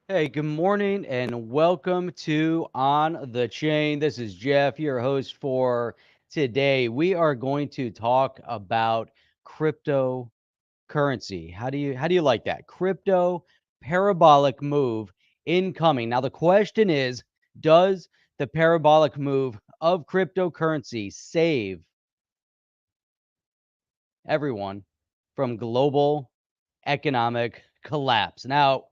Hey, good morning and welcome to On the Chain. This is Jeff, your host for today. We are going to talk about cryptocurrency. How do you like that? Crypto parabolic move incoming. Now the question is, does the parabolic move of cryptocurrency save everyone from global economic collapse? Now,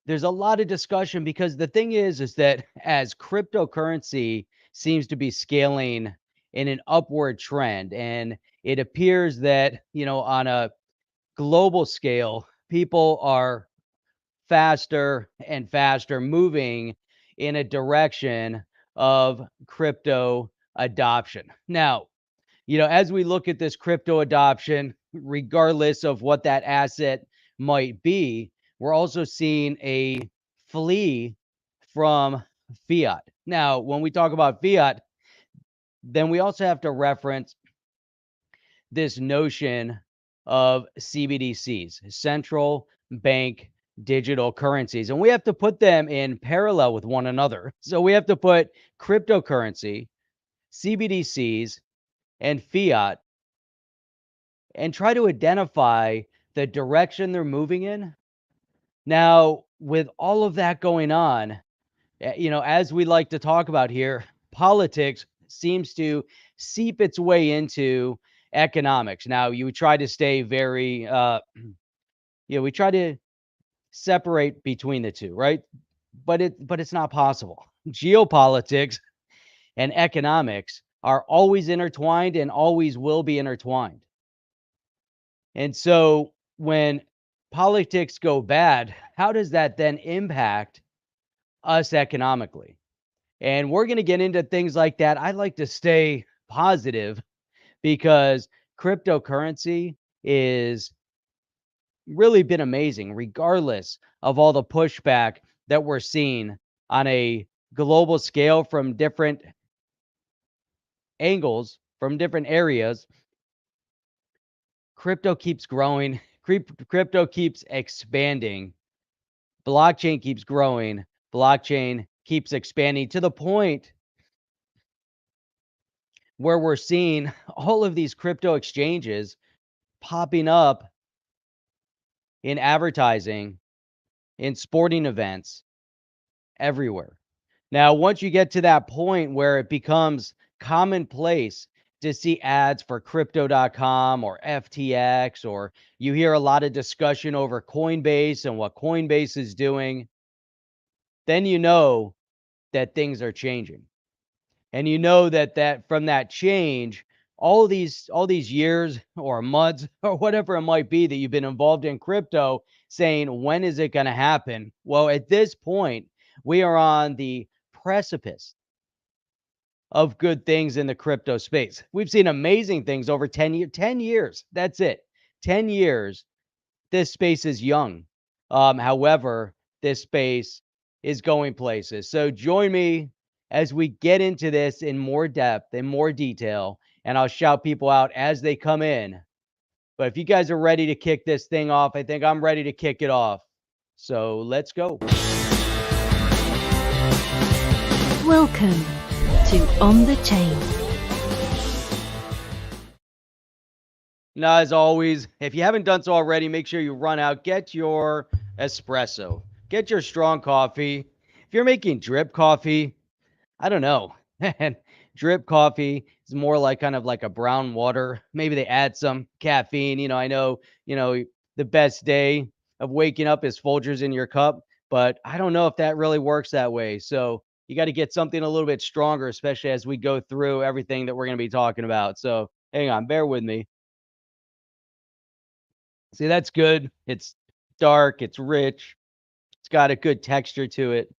there's a lot of discussion because the thing is that as cryptocurrency seems to be scaling in an upward trend, and it appears that, on a global scale, people are faster and faster moving in a direction of crypto adoption. Now, as we look at this crypto adoption, regardless of what that asset might be, we're also seeing a flee from fiat. Now, when we talk about fiat, then we also have to reference this notion of CBDCs, central bank digital currencies, and we have to put them in parallel with one another. So we have to put cryptocurrency, CBDCs, and fiat and try to identify the direction they're moving in. Now, with all of that going on, as we like to talk about here, politics seems to seep its way into economics. Now, you try to stay very, we try to separate between the two, right? But it's not possible. Geopolitics and economics are always intertwined and always will be intertwined. And so when politics go bad, how does that then impact us economically? And we're going to get into things like that. I like to stay positive because cryptocurrency is really been amazing, regardless of all the pushback that we're seeing on a global scale from different angles, from different areas. Crypto keeps growing, crypto keeps expanding, blockchain keeps growing, blockchain keeps expanding to the point where we're seeing all of these crypto exchanges popping up in advertising, in sporting events, everywhere. Now, once you get to that point where it becomes commonplace to see ads for crypto.com or FTX, or you hear a lot of discussion over Coinbase and what Coinbase is doing, then you know that things are changing. And you know that from that change, all these years or months or whatever it might be that you've been involved in crypto, saying, when is it going to happen? Well, at this point, we are on the precipice of good things in the crypto space. We've seen amazing things over 10 years. That's it. 10 years. This space is young. However, this space is going places. So join me as we get into this in more depth, in more detail, and I'll shout people out as they come in. But if you guys are ready to kick this thing off, I think I'm ready to kick it off. So let's go. Welcome to On the Chain. Now, as always, if you haven't done so already, make sure you run out, get your espresso, get your strong coffee. If you're making drip coffee, I don't know. And drip coffee is more like kind of like a brown water. Maybe they add some caffeine. I know, the best day of waking up is Folgers in your cup, but I don't know if that really works that way. So you got to get something a little bit stronger, especially as we go through everything that we're going to be talking about. So hang on, bear with me. See, that's good. It's dark, it's rich, it's got a good texture to it.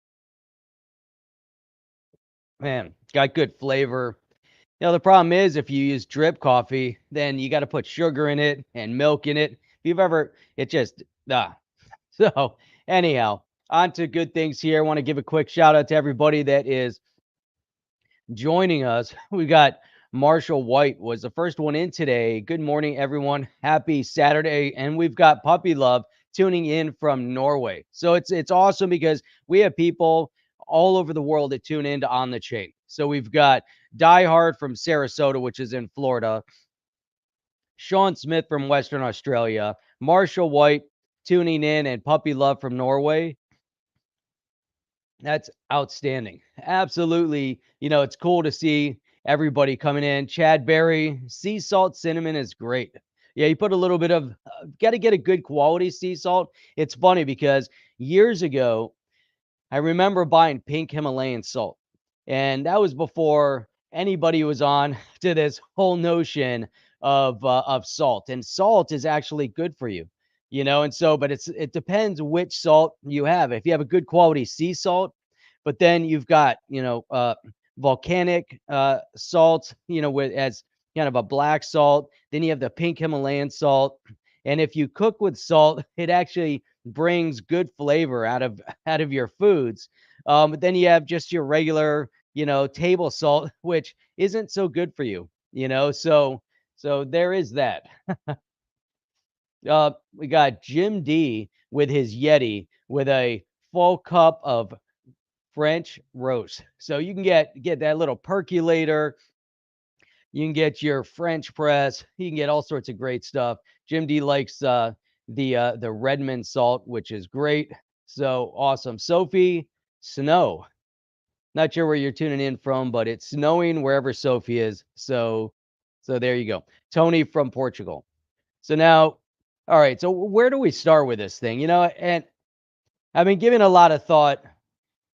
Man, got good flavor. The problem is if you use drip coffee, then you got to put sugar in it and milk in it. If you've ever, it just, ah. So, anyhow, on to good things here. I want to give a quick shout out to everybody that is joining us. We got Marshall White was the first one in today. Good morning, everyone. Happy Saturday. And we've got Puppy Love tuning in from Norway. So it's awesome because we have people all over the world that tune into On the Chain. So we've got Die Hard from Sarasota, which is in Florida, Sean Smith from Western Australia, Marshall White tuning in, and Puppy Love from Norway. That's outstanding. Absolutely. It's cool to see everybody coming in. Chad Berry, sea salt cinnamon is great. Yeah, you put a little bit of, got to get a good quality sea salt. It's funny because years ago, I remember buying pink Himalayan salt. And that was before anybody was on to this whole notion of salt. And salt is actually good for you, and so, but it depends which salt you have. If you have a good quality sea salt, but then you've got, volcanic salt, with as kind of a black salt, then you have the pink Himalayan salt. And if you cook with salt, it actually brings good flavor out of your foods. But then you have just your regular, table salt, which isn't so good for you, so there is that. We got Jim D with his Yeti with a full cup of French roast. So you can get that little percolator. You can get your French press. You can get all sorts of great stuff. Jim D likes the Redmond salt, which is great. So awesome. Sophie, snow. Not sure where you're tuning in from, but it's snowing wherever Sophie is. So there you go. Tony from Portugal. So now, all right. So where do we start with this thing? And I've been giving a lot of thought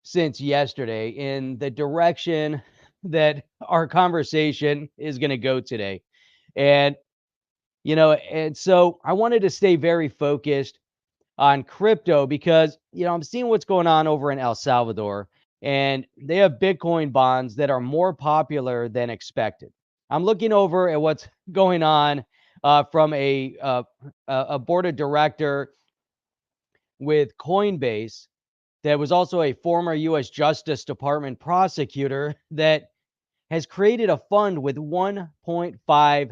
since yesterday in the direction that our conversation is going to go today. And, and so I wanted to stay very focused on crypto because, I'm seeing what's going on over in El Salvador, and they have Bitcoin bonds that are more popular than expected. I'm looking over at what's going on from a board of director with Coinbase that was also a former U.S. Justice Department prosecutor that has created a fund with $1.5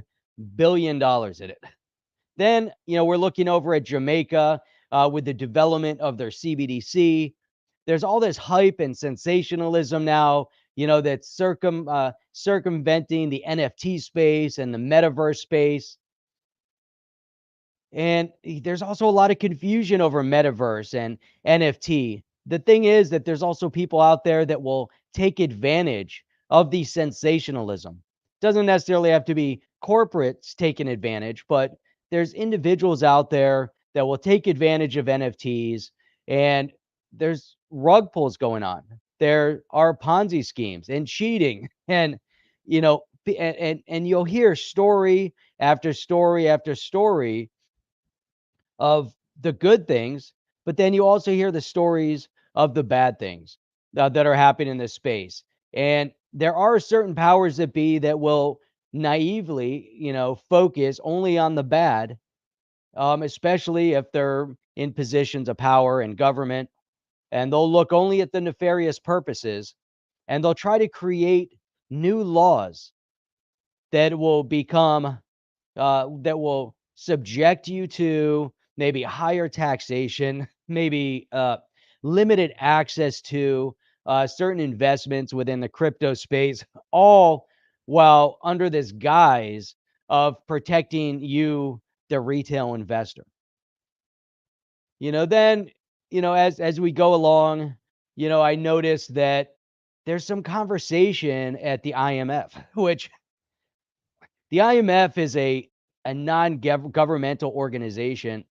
billion in it. Then, we're looking over at Jamaica with the development of their CBDC. There's all this hype and sensationalism now, that's circumventing the NFT space and the metaverse space. And there's also a lot of confusion over metaverse and NFT. The thing is that there's also people out there that will take advantage of the sensationalism. Doesn't necessarily have to be corporates taking advantage, but there's individuals out there that will take advantage of NFTs, and there's rug pulls going on. There are Ponzi schemes and cheating, and and you'll hear story after story after story of the good things, but then you also hear the stories of the bad things that are happening in this space. And there are certain powers that be that will naively, focus only on the bad, especially if they're in positions of power and government, and they'll look only at the nefarious purposes, and they'll try to create new laws that will become that will subject you to maybe higher taxation, maybe limited access to certain investments within the crypto space, all while under this guise of protecting you, the retail investor. Then, as we go along, I noticed that there's some conversation at the IMF, which the IMF is a non-governmental organization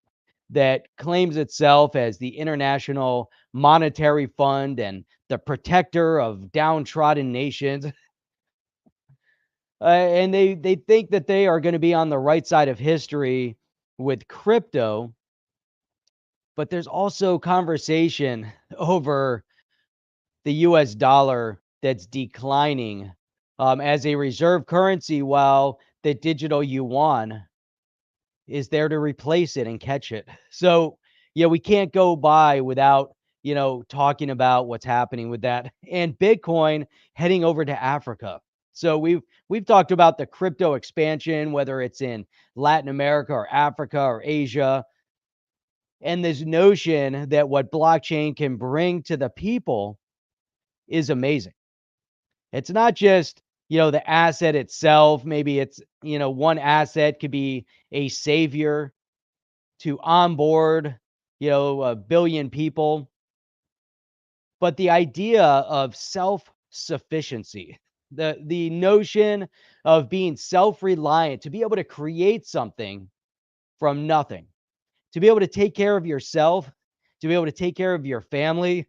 that claims itself as the International Monetary Fund and the protector of downtrodden nations. And they think that they are going to be on the right side of history with crypto. But there's also conversation over the US dollar that's declining as a reserve currency, while the digital yuan is there to replace it and catch it. So, yeah, we can't go by without, talking about what's happening with that. And Bitcoin heading over to Africa. So we've talked about the crypto expansion, whether it's in Latin America or Africa or Asia. And this notion that what blockchain can bring to the people is amazing. It's not just, the asset itself. Maybe it's, one asset could be a savior to onboard, a billion people. But the idea of self-sufficiency, the notion of being self-reliant, to be able to create something from nothing, to be able to take care of yourself, to be able to take care of your family,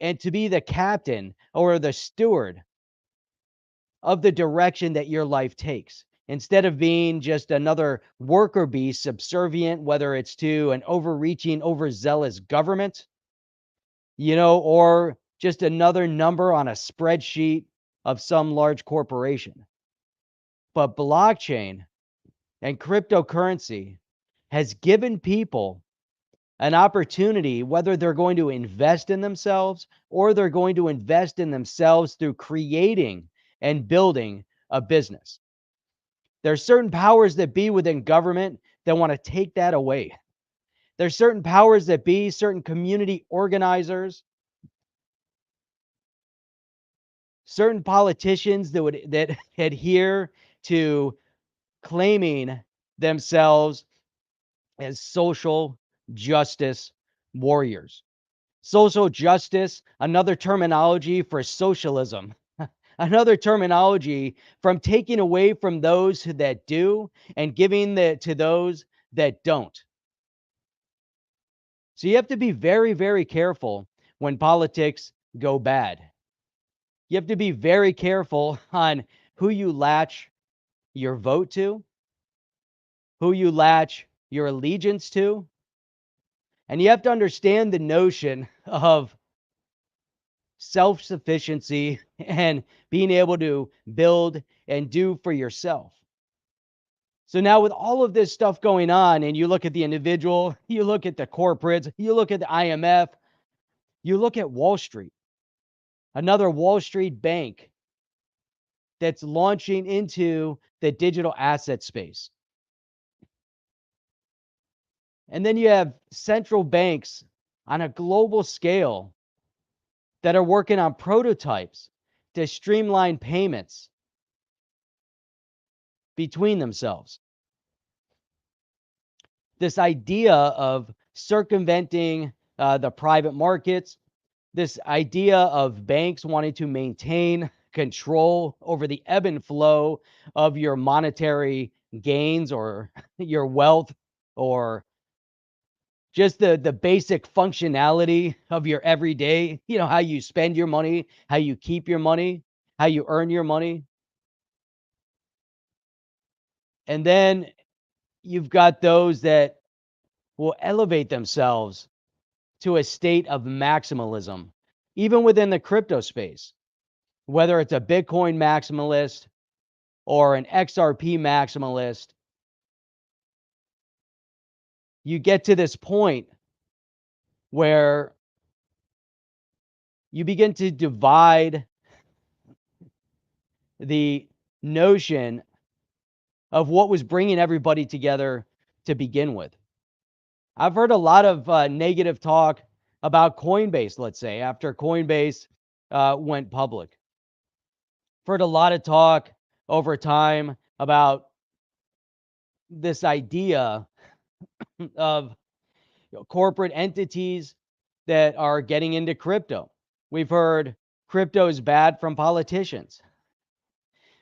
and to be the captain or the steward of the direction that your life takes. Instead of being just another worker bee subservient, whether it's to an overreaching, overzealous government, or just another number on a spreadsheet of some large corporation. But blockchain and cryptocurrency has given people an opportunity, whether they're going to invest in themselves or they're going to invest in themselves through creating and building a business. There's certain powers that be within government that want to take that away. There's certain powers that be, certain community organizers, certain politicians that adhere to claiming themselves as social justice warriors. Social justice, another terminology for socialism, another terminology from taking away from those that do and giving to those that don't. So you have to be very, very careful when politics go bad. You have to be very careful on who you latch your vote to, who you latch your allegiance to. And you have to understand the notion of self-sufficiency and being able to build and do for yourself. So now with all of this stuff going on, and you look at the individual, you look at the corporates, you look at the IMF, you look at Wall Street, another Wall Street bank that's launching into the digital asset space. And then you have central banks on a global scale that are working on prototypes to streamline payments between themselves. This idea of circumventing the private markets, this idea of banks wanting to maintain control over the ebb and flow of your monetary gains or your wealth, or just the basic functionality of your everyday, how you spend your money, how you keep your money, how you earn your money. And then you've got those that will elevate themselves to a state of maximalism, even within the crypto space, whether it's a Bitcoin maximalist or an XRP maximalist. You get to this point where you begin to divide the notion of what was bringing everybody together to begin with. I've heard a lot of negative talk about Coinbase, let's say, after Coinbase went public. I've heard a lot of talk over time about this idea of corporate entities that are getting into crypto. We've heard crypto is bad from politicians.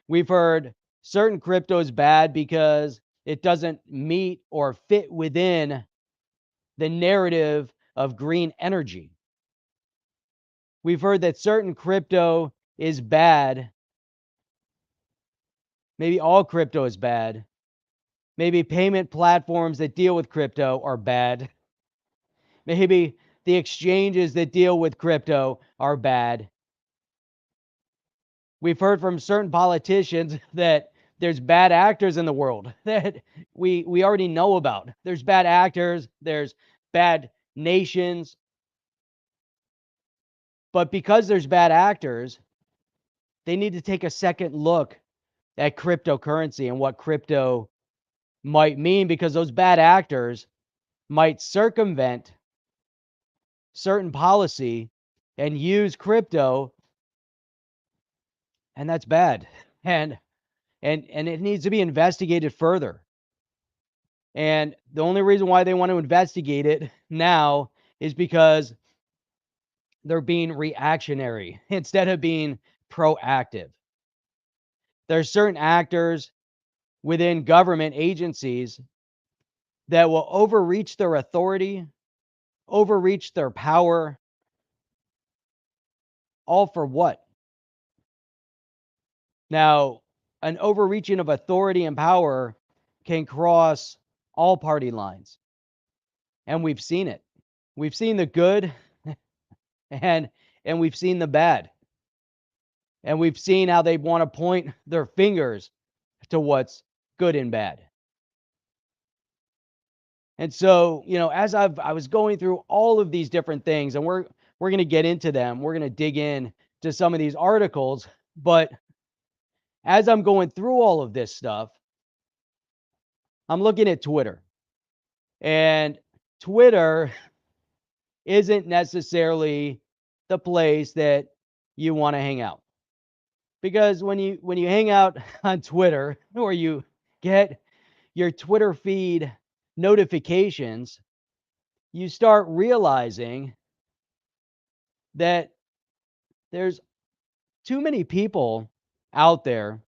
We've heard certain crypto is bad because it doesn't meet or fit within the narrative of green energy. We've heard that certain crypto is bad. Maybe all crypto is bad. Maybe payment platforms that deal with crypto are bad. Maybe the exchanges that deal with crypto are bad. We've heard from certain politicians that there's bad actors in the world that we already know about. There's bad actors, there's bad nations. But because there's bad actors, they need to take a second look at cryptocurrency and what crypto might mean, because those bad actors might circumvent certain policy and use crypto, and that's bad. And it needs to be investigated further. And the only reason why they want to investigate it now is because they're being reactionary instead of being proactive. There's certain actors within government agencies that will overreach their authority, overreach their power, all for what? Now, an overreaching of authority and power can cross all party lines, and we've seen it. We've seen the good and and we've seen the bad. And we've seen how they want to point their fingers to what's good and bad. And so, as I was going through all of these different things, and we're going to get into them. We're going to dig in to some of these articles, but as I'm going through all of this stuff, I'm looking at Twitter. And Twitter isn't necessarily the place that you want to hang out. Because when you hang out on Twitter, or you get your Twitter feed notifications, you start realizing that there's too many people out there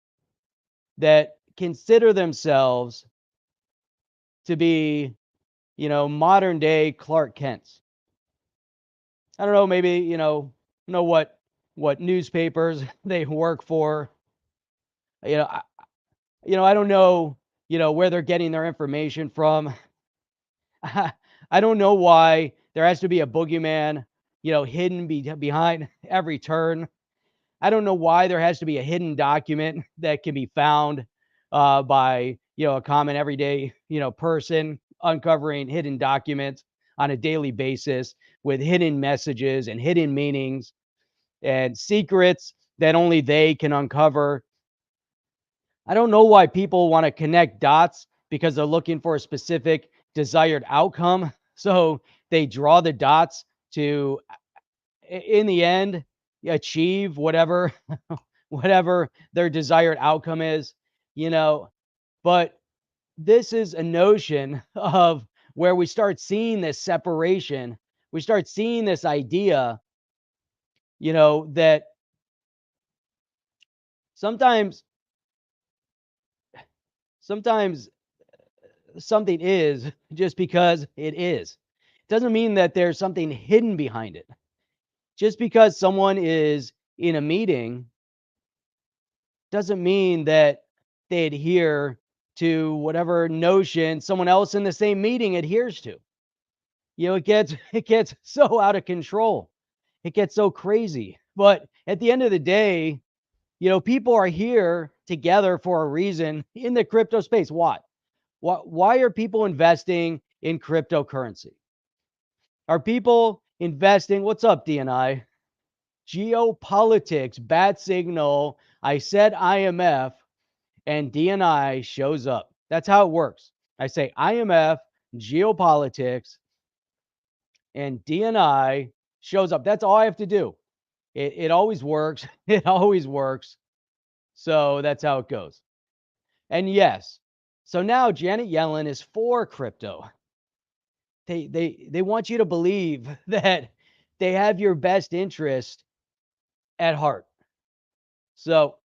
that consider themselves to be, modern day Clark Kents. I don't know, maybe, know what newspapers they work for. You know, I, I don't know, where they're getting their information from. I don't know why there has to be a boogeyman, hidden behind every turn. I don't know why there has to be a hidden document that can be found by, a common everyday, person uncovering hidden documents on a daily basis with hidden messages and hidden meanings and secrets that only they can uncover. I don't know why people want to connect dots because they're looking for a specific desired outcome. So they draw the dots to, in the end, achieve whatever whatever their desired outcome is, you know. But this is a notion of where we start seeing this separation. We start seeing this idea, that sometimes sometimes something is just because it is. Doesn't mean that there's something hidden behind it. Just because someone is in a meeting doesn't mean that they adhere to whatever notion someone else in the same meeting adheres to. It gets so out of control. It gets so crazy. But at the end of the day, people are here together for a reason in the crypto space. Why are people investing in cryptocurrency? Are people investing? What's up, DNI? Geopolitics, bad signal. I said IMF, and DNI shows up. That's how it works. I say IMF, geopolitics, and DNI shows up. That's all I have to do. It always works. It always works. So that's how it goes. And yes, so now Janet Yellen is for crypto. They want you to believe that they have your best interest at heart. So,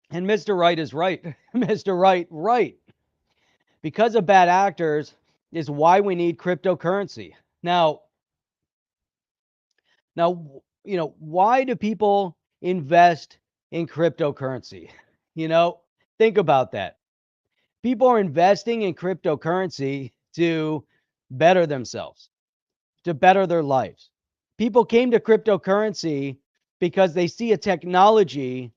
and Mr. Wright is right. Mr. Wright, right. Because of bad actors is why we need cryptocurrency. Now, why do people invest in cryptocurrency? Think about that. People are investing in cryptocurrency to better themselves, to better their lives. People came to cryptocurrency because they see a technology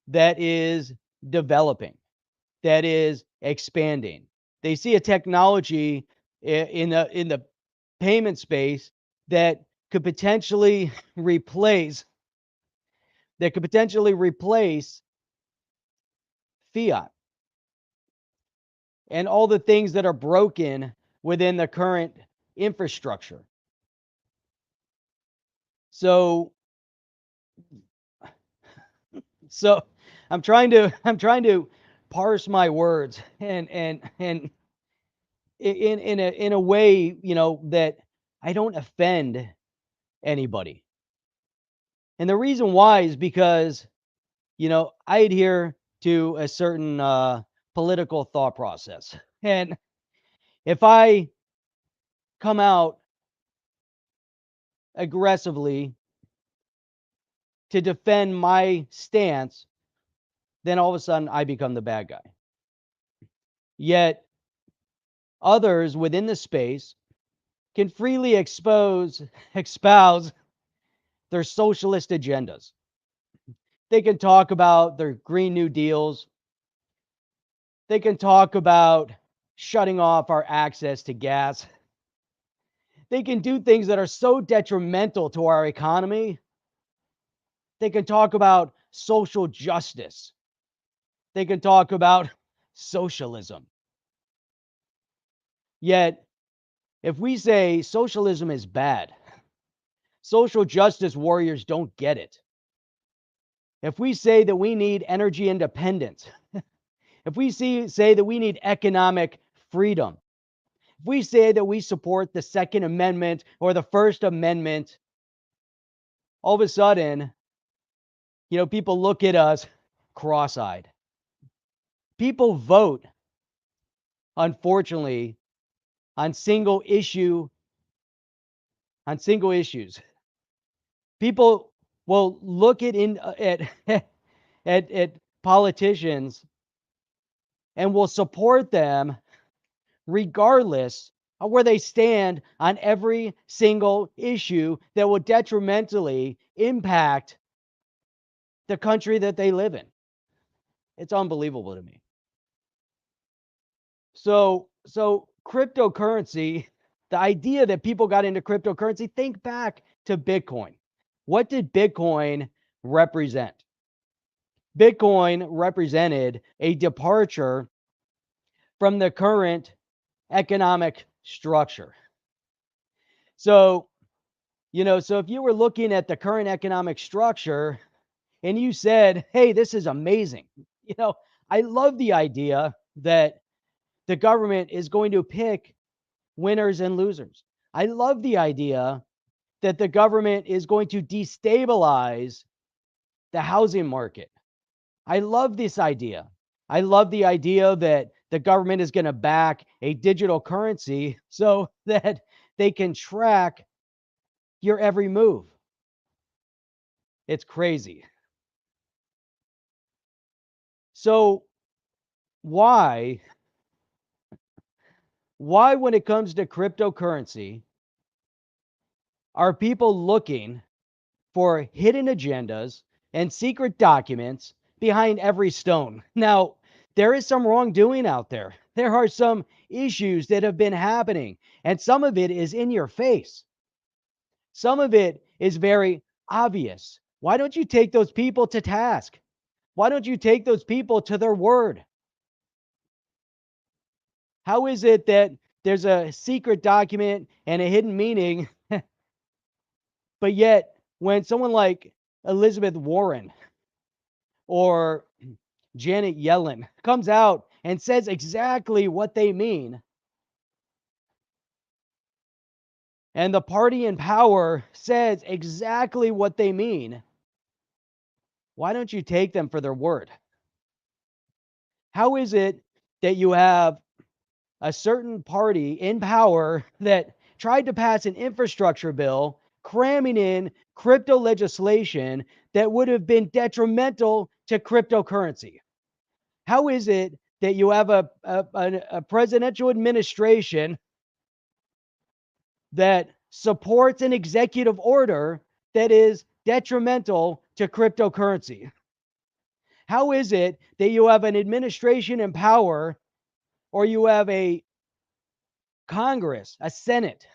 that is developing, that is expanding. They see a technology in the payment space that could potentially replace fiat. and all the things that are broken within the current infrastructure. So so I'm trying to parse my words and in a way, that I don't offend anybody. And the reason why is because, I adhere to a certain political thought process. And if I come out aggressively to defend my stance, then all of a sudden I become the bad guy. Yet others within the space can freely espouse their socialist agendas. They can talk about their Green New Deals. They can talk about shutting off our access to gas. They can do things that are so detrimental to our economy. They can talk about social justice. They can talk about socialism. Yet, if we say socialism is bad, social justice warriors don't get it. If we say that we need energy independence, if we say that we need economic freedom, if we say that we support the Second Amendment or the First Amendment, all of a sudden, people look at us cross-eyed. People vote, unfortunately, on single issues. People will look at politicians and will support them regardless of where they stand on every single issue that will detrimentally impact the country that they live in. It's unbelievable to me. So cryptocurrency, the idea that people got into cryptocurrency, think back to Bitcoin. What did Bitcoin represent? Bitcoin represented a departure from the current economic structure. So, so if you were looking at the current economic structure and you said, hey, this is amazing, I love the idea that the government is going to pick winners and losers. I love the idea that the government is going to destabilize the housing market. I love this idea. I love the idea that the government is going to back a digital currency so that they can track your every move. It's crazy. So why when it comes to cryptocurrency are people looking for hidden agendas and secret documents behind every stone? Now, there is some wrongdoing out there. There are some issues that have been happening, and some of it is in your face. Some of it is very obvious. Why don't you take those people to task? Why don't you take those people to their word? How is it that there's a secret document and a hidden meaning, but yet when someone like Elizabeth Warren or Janet Yellen comes out and says exactly what they mean, and the party in power says exactly what they mean, why don't you take them for their word? How is it that you have a certain party in power that tried to pass an infrastructure bill cramming in crypto legislation that would have been detrimental to cryptocurrency? How is it that you have a presidential administration that supports an executive order that is detrimental to cryptocurrency? How is it that you have an administration in power, or you have a Congress, a Senate,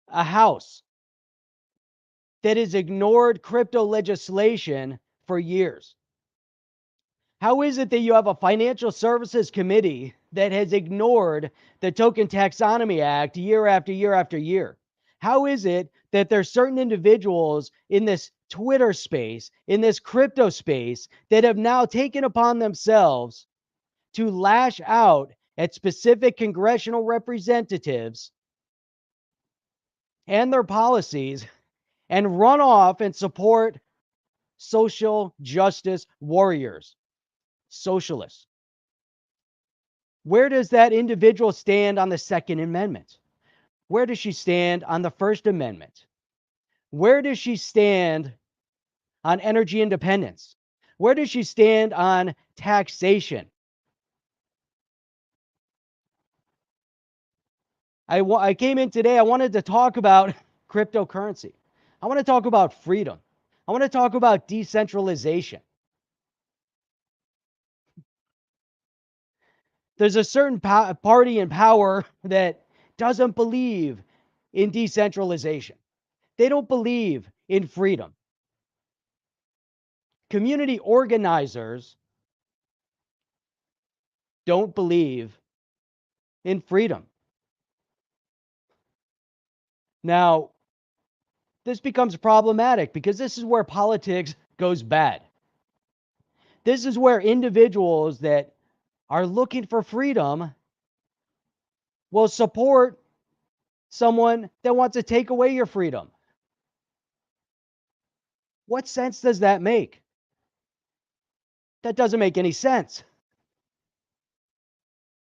a House that has ignored crypto legislation for years? How is it that you have a financial services committee that has ignored the Token Taxonomy Act year after year after year? How is it that there's certain individuals in this Twitter space, in this crypto space, that have now taken upon themselves to lash out at specific congressional representatives and their policies and run off and support social justice warriors, socialists? Where does that individual stand on the Second Amendment? Where does she stand on the First Amendment? Where does she stand on energy independence? Where does she stand on taxation? I came in today, I wanted to talk about cryptocurrency. I want to talk about freedom. I want to talk about decentralization. There's a certain party in power that doesn't believe in decentralization. They don't believe in freedom. Community organizers don't believe in freedom. Now, this becomes problematic because this is where politics goes bad. This is where individuals that are looking for freedom will support someone that wants to take away your freedom. What sense does that make? That doesn't make any sense.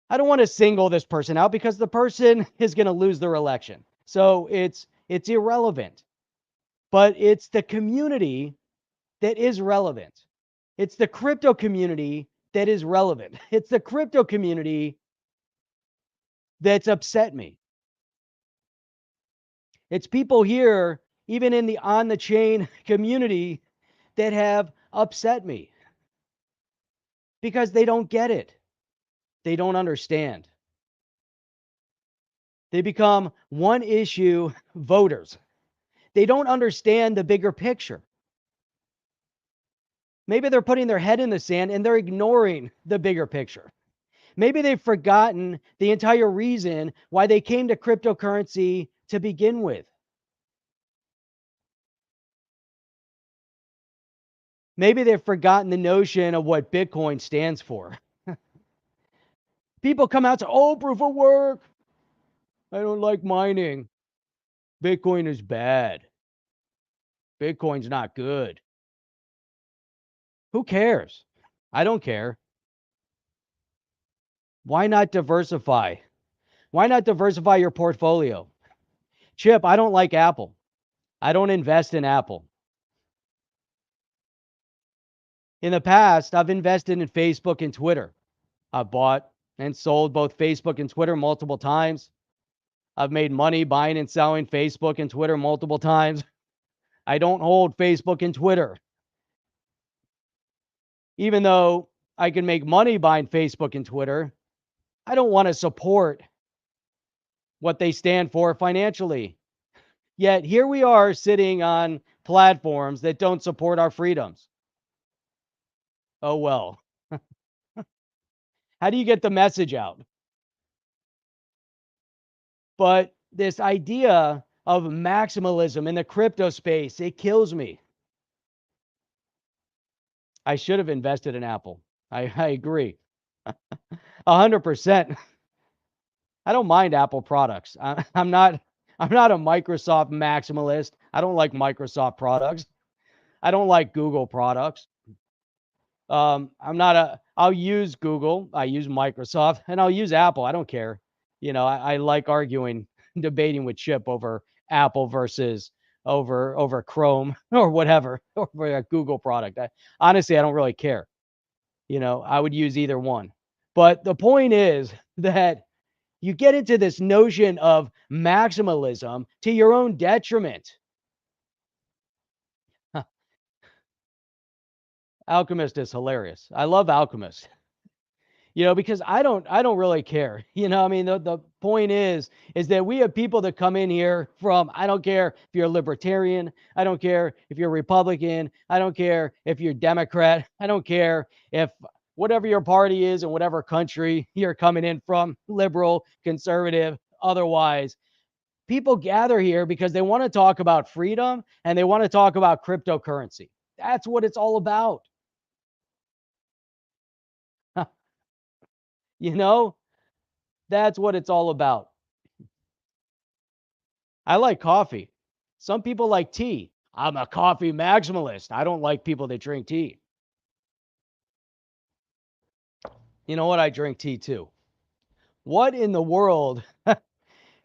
I don't want to single this person out because the person is going to lose their election. So it's irrelevant. But it's the community that is relevant. It's the crypto community that is relevant. It's the crypto community that's upset me. It's people here, even in the on the chain community, that have upset me because they don't get it. They don't understand. They become one issue voters. They don't understand the bigger picture. Maybe they're putting their head in the sand and they're ignoring the bigger picture. Maybe they've forgotten the entire reason why they came to cryptocurrency to begin with. Maybe they've forgotten the notion of what Bitcoin stands for. People come out to, oh, proof of work. I don't like mining. Bitcoin is bad. Bitcoin's not good. Who cares? I don't care. Why not diversify? Why not diversify your portfolio? Chip, I don't like Apple. I don't invest in Apple. In the past, I've invested in Facebook and Twitter. I've bought and sold both Facebook and Twitter multiple times. I've made money buying and selling Facebook and Twitter multiple times. I don't hold Facebook and Twitter. Even though I can make money buying Facebook and Twitter, I don't want to support what they stand for financially. Yet here we are sitting on platforms that don't support our freedoms. Oh, well. How do you get the message out? But this idea of maximalism in the crypto space, it kills me. I should have invested in Apple. I agree. 100%. I don't mind Apple products. I'm not a Microsoft maximalist. I don't like Microsoft products. I don't like Google products. I'll use Google, I use Microsoft, and I'll use Apple. I don't care. I like arguing, debating with Chip over Apple versus over Chrome or whatever, over a Google product. Honestly, I don't really care. I would use either one. But the point is that you get into this notion of maximalism to your own detriment. Alchemist is hilarious. I love Alchemist. Because I don't really care. I mean, the point is that we have people that come in here from, I don't care if you're a libertarian, I don't care if you're a Republican, I don't care if you're a Democrat, I don't care if whatever your party is and whatever country you're coming in from, liberal, conservative, otherwise, people gather here because they want to talk about freedom and they want to talk about cryptocurrency. That's what it's all about. You know, that's what it's all about. I like coffee. Some people like tea. I'm a coffee maximalist. I don't like people that drink tea. You know what? I drink tea too. What in the world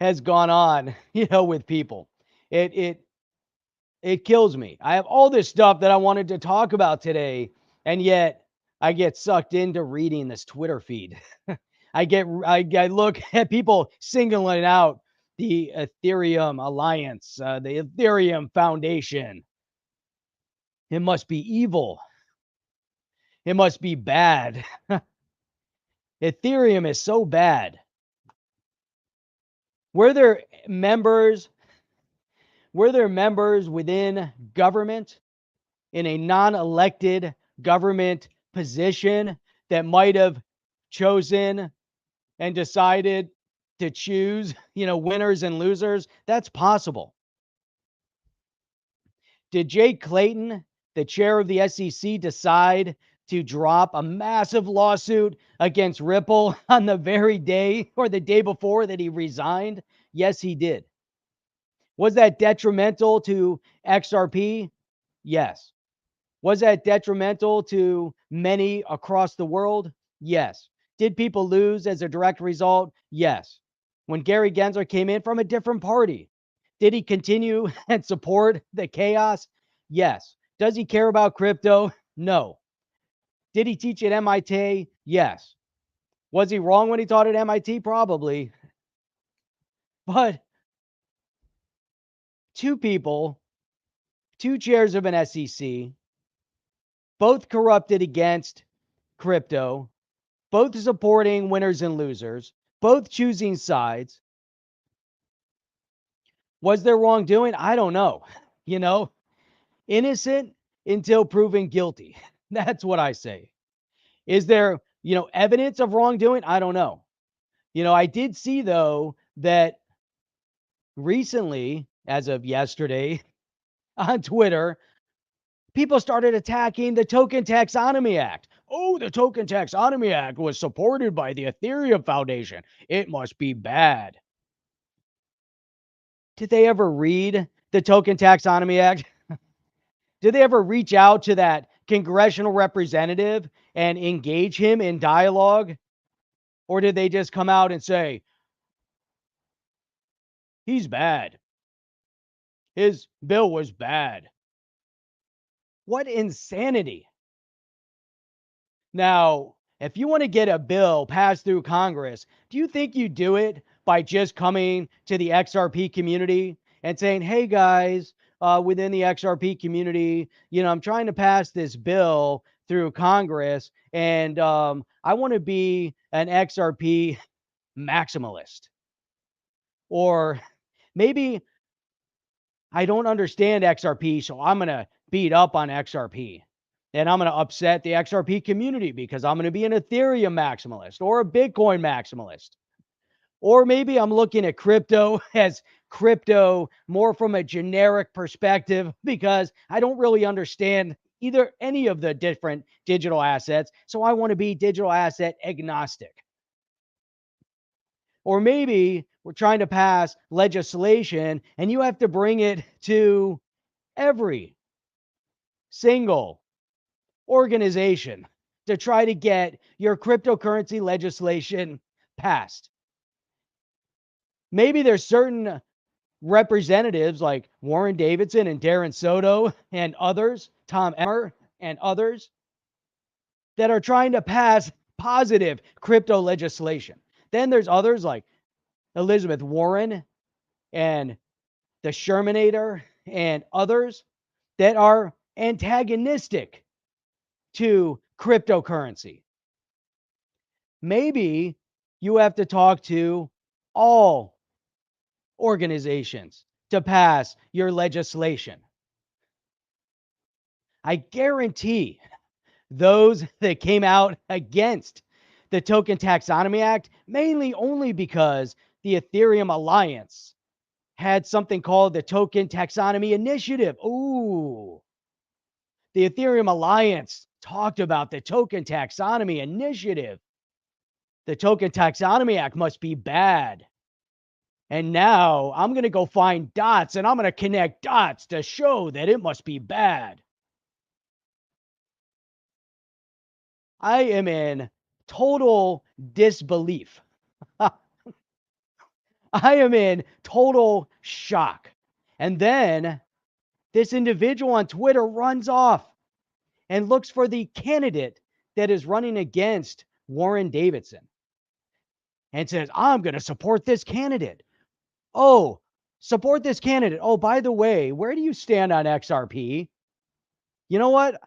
has gone on, with people? It it it kills me. I have all this stuff that I wanted to talk about today, and yet I get sucked into reading this Twitter feed. I look at people singling out the Ethereum Alliance, the Ethereum Foundation. It must be evil. It must be bad. Ethereum is so bad. Were there members? Were there members within government in a non-elected government position that might have chosen and decided to choose, winners and losers? That's possible. Did Jay Clayton, the chair of the SEC, decide to drop a massive lawsuit against Ripple on the very day or the day before that he resigned? Yes, he did. Was that detrimental to XRP? Yes. Was that detrimental to many across the world? Yes. Did people lose as a direct result? Yes. When Gary Gensler came in from a different party, did he continue and support the chaos? Yes. Does he care about crypto? No. Did he teach at MIT? Yes. Was he wrong when he taught at MIT? Probably. But two people, two chairs of an SEC, both corrupted against crypto, both supporting winners and losers, both choosing sides. Was there wrongdoing? I don't know. Innocent until proven guilty. That's what I say. Is there, evidence of wrongdoing? I don't know. I did see, though, that recently, as of yesterday, on Twitter, people started attacking the Token Taxonomy Act. Oh, the Token Taxonomy Act was supported by the Ethereum Foundation. It must be bad. Did they ever read the Token Taxonomy Act? Did they ever reach out to that congressional representative and engage him in dialogue? Or did they just come out and say, he's bad? His bill was bad. What insanity. Now, if you want to get a bill passed through Congress, do you think you do it by just coming to the XRP community and saying, hey guys, within the XRP community, I'm trying to pass this bill through Congress and I want to be an XRP maximalist. Or maybe I don't understand XRP, so I'm going to beat up on XRP. And I'm going to upset the XRP community because I'm going to be an Ethereum maximalist or a Bitcoin maximalist. Or maybe I'm looking at crypto as crypto more from a generic perspective because I don't really understand either any of the different digital assets. So I want to be digital asset agnostic. Or maybe we're trying to pass legislation and you have to bring it to every single organization to try to get your cryptocurrency legislation passed. Maybe there's certain representatives like Warren Davidson and Darren Soto and others, Tom Emmer and others, that are trying to pass positive crypto legislation. Then there's others like Elizabeth Warren and the Shermanator and others that are antagonistic to cryptocurrency. Maybe you have to talk to all organizations to pass your legislation. I guarantee those that came out against the Token Taxonomy Act, mainly only because the Ethereum Alliance had something called the Token Taxonomy Initiative. Ooh, the Ethereum Alliance talked about the Token Taxonomy Initiative. The Token Taxonomy Act must be bad. And now I'm going to go find dots and I'm going to connect dots to show that it must be bad. I am in total disbelief. I am in total shock. And then this individual on Twitter runs off and looks for the candidate that is running against Warren Davidson and says, I'm going to support this candidate. Oh, support this candidate. Oh, by the way, where do you stand on XRP? You know what?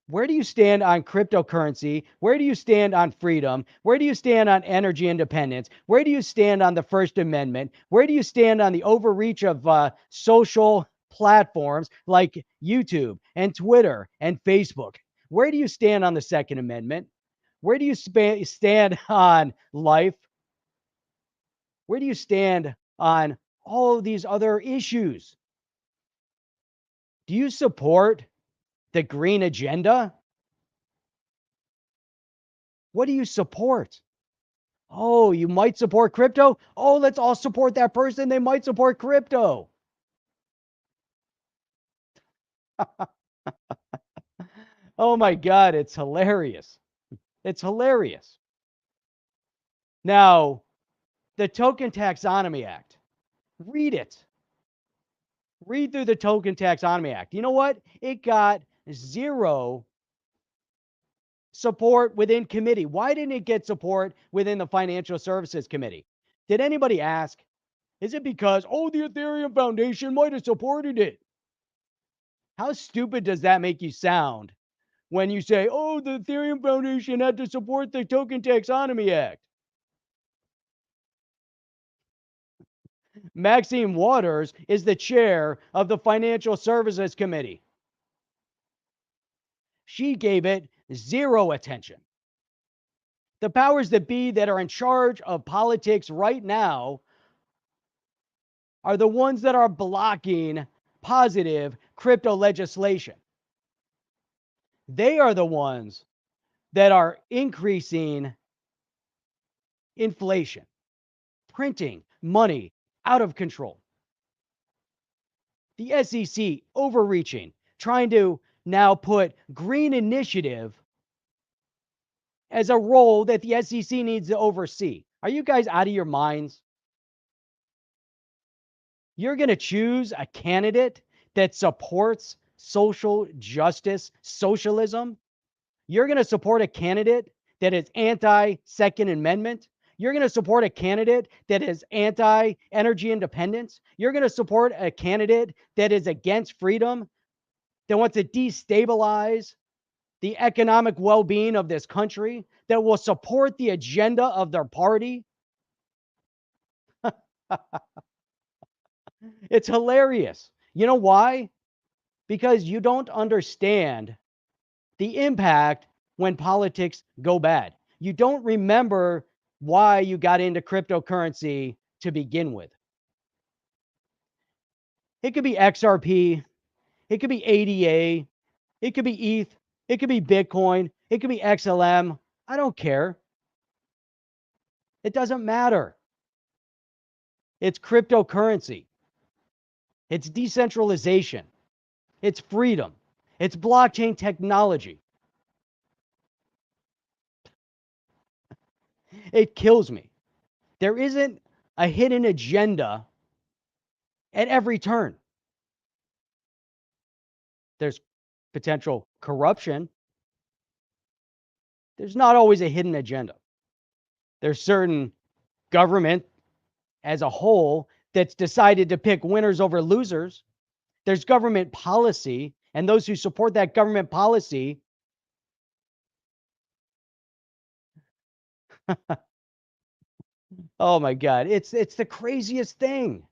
Where do you stand on cryptocurrency? Where do you stand on freedom? Where do you stand on energy independence? Where do you stand on the First Amendment? Where do you stand on the overreach of social platforms like YouTube and Twitter and Facebook? Where do you stand on the Second Amendment? Where do you stand on life? Where do you stand on all of these other issues? Do you support the green agenda? What do you support? Oh, you might support crypto? Oh, let's all support that person. They might support crypto. Oh my God, it's hilarious. It's hilarious. Now, the Token Taxonomy Act, read it. Read through the Token Taxonomy Act. You know what? It got zero support within committee. Why didn't it get support within the Financial Services Committee? Did anybody ask? Is it because, oh, the Ethereum Foundation might have supported it? How stupid does that make you sound when you say, oh, the Ethereum Foundation had to support the Token Taxonomy Act? Maxine Waters is the chair of the Financial Services Committee. She gave it zero attention. The powers that be that are in charge of politics right now are the ones that are blocking positive crypto legislation. They are the ones that are increasing inflation, printing money out of control. The SEC overreaching, trying to now put green initiative as a role that the SEC needs to oversee. Are you guys out of your minds? You're going to choose a candidate that supports social justice, socialism. You're going to support a candidate that is anti-Second Amendment. You're going to support a candidate that is anti-energy independence. You're going to support a candidate that is against freedom, that wants to destabilize the economic well-being of this country, that will support the agenda of their party. It's hilarious. You know why? Because you don't understand the impact when politics go bad. You don't remember why you got into cryptocurrency to begin with. It could be XRP, it could be ADA, it could be ETH, it could be Bitcoin, it could be XLM. I don't care. It doesn't matter. It's cryptocurrency. It's decentralization. It's freedom. It's blockchain technology. It kills me. There isn't a hidden agenda at every turn. There's potential corruption. There's not always a hidden agenda. There's certain government as a whole that's decided to pick winners over losers. There's government policy, and those who support that government policy oh my God, it's the craziest thing.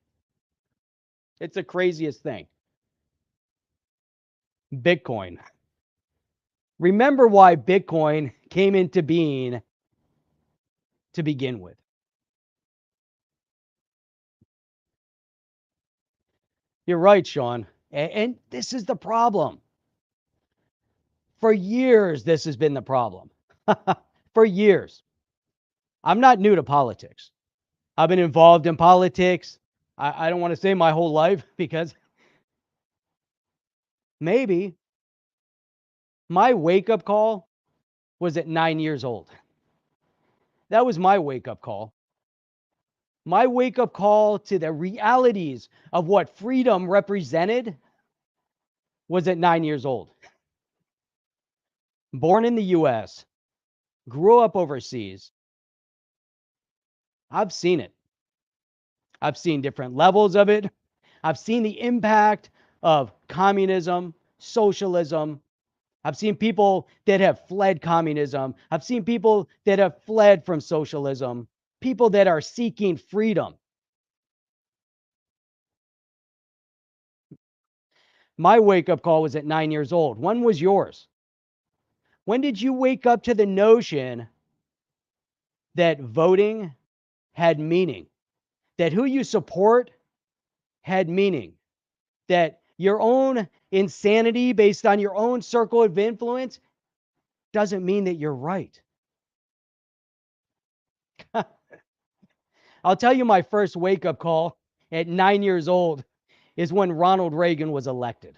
It's the craziest thing. Bitcoin. Remember why Bitcoin came into being to begin with. You're right, Sean. And this is the problem. For years, this has been the problem. For years. I'm not new to politics. I've been involved in politics. I don't want to say my whole life because maybe my wake up call was at 9 years old. That was my wake up call. My wake up call to the realities of what freedom represented was at 9 years old. Born in the US, grew up overseas. I've seen it. I've seen different levels of it. I've seen the impact of communism, socialism. I've seen people that have fled communism. I've seen people that have fled from socialism, people that are seeking freedom. My wake up call was at 9 years old. When was yours? When did you wake up to the notion that voting had meaning, that who you support had meaning, that your own insanity based on your own circle of influence doesn't mean that you're right? I'll tell you my first wake up call at 9 years old is when Ronald Reagan was elected.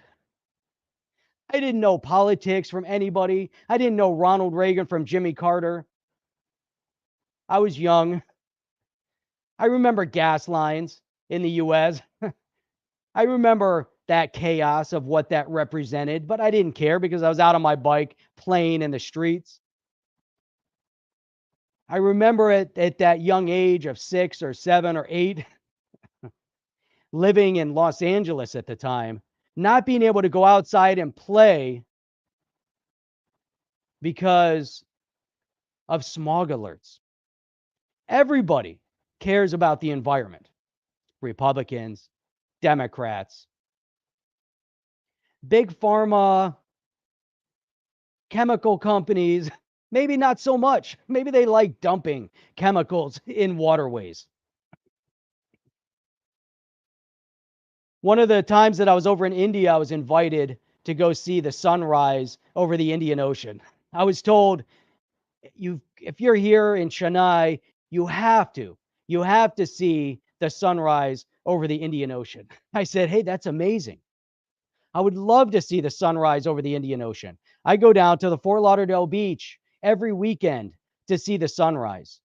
I didn't know politics from anybody. I didn't know Ronald Reagan from Jimmy Carter. I was young. I remember gas lines in the US. I remember that chaos of what that represented, but I didn't care because I was out on my bike playing in the streets. I remember at that young age of 6 or 7 or 8, living in Los Angeles at the time, not being able to go outside and play because of smog alerts. Everybody cares about the environment. Republicans, Democrats, big pharma, chemical companies, maybe not so much. Maybe they like dumping chemicals in waterways. One of the times that I was over in India, I was invited to go see the sunrise over the Indian Ocean. I was told, if you're here in Chennai, you have to see the sunrise over the Indian Ocean. I said, hey, that's amazing. I would love to see the sunrise over the Indian Ocean. I go down to the Fort Lauderdale beach every weekend to see the sunrise.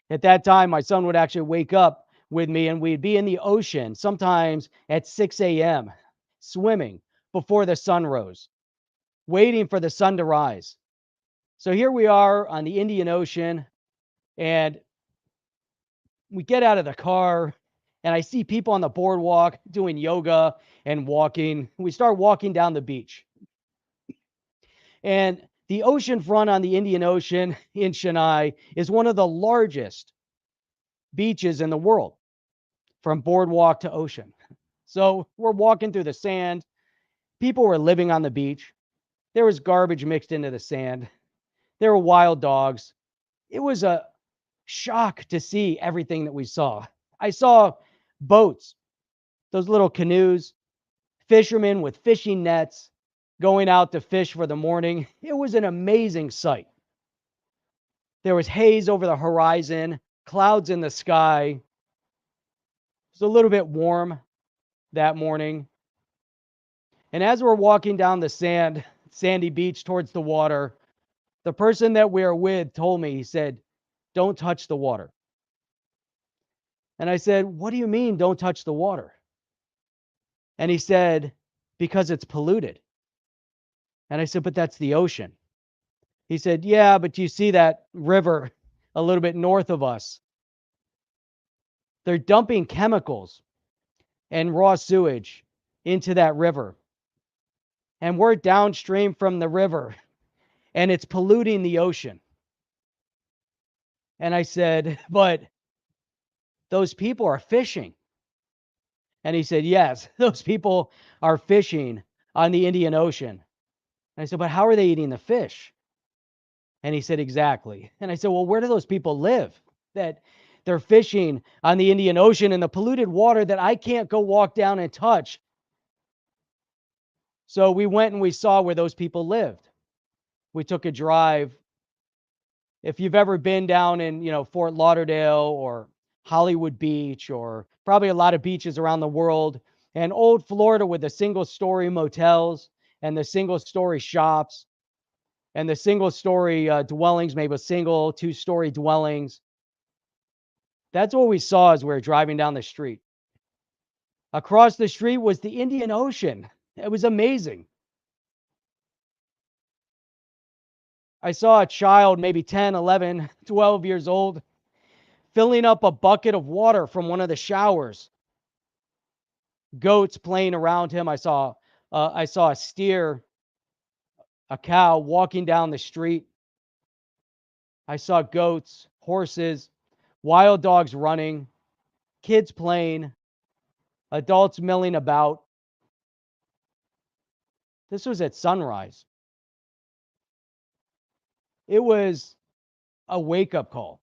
At that time, my son would actually wake up with me and we'd be in the ocean sometimes at 6 a.m. swimming before the sun rose, waiting for the sun to rise. So here we are on the Indian Ocean, and we get out of the car, and I see people on the boardwalk doing yoga and walking. We start walking down the beach. And the ocean front on the Indian Ocean in Chennai is one of the largest beaches in the world, from boardwalk to ocean. So we're walking through the sand. People were living on the beach. There was garbage mixed into the sand. There were wild dogs. It was a shock to see everything that we saw. I saw boats, those little canoes, fishermen with fishing nets going out to fish for the morning. It was an amazing sight. There was haze over the horizon, clouds in the sky. It was a little bit warm that morning. And as we're walking down the sandy beach towards the water, the person that we were with told me, he said, don't touch the water. And I said, what do you mean, don't touch the water? And he said, because it's polluted. And I said, but that's the ocean. He said, yeah, but you see that river a little bit north of us? They're dumping chemicals and raw sewage into that river. And we're downstream from the river, and it's polluting the ocean. And I said, but those people are fishing. And he said, yes, those people are fishing on the Indian Ocean. And I said, but how are they eating the fish? And he said, exactly. And I said, well, where do those people live that they're fishing on the Indian Ocean in the polluted water that I can't go walk down and touch? So we went and we saw where those people lived. We took a drive. If you've ever been down in, Fort Lauderdale or Hollywood Beach, or probably a lot of beaches around the world, and old Florida with the single story motels and the single story shops and the single story dwellings, maybe a single, two-story dwellings. That's what we saw as we were driving down the street. Across the street was the Indian Ocean. It was amazing. I saw a child, maybe 10, 11, 12 years old, filling up a bucket of water from one of the showers. Goats playing around him. I saw a steer, a cow walking down the street. I saw goats, horses, wild dogs running, kids playing, adults milling about. This was at sunrise. It was a wake-up call.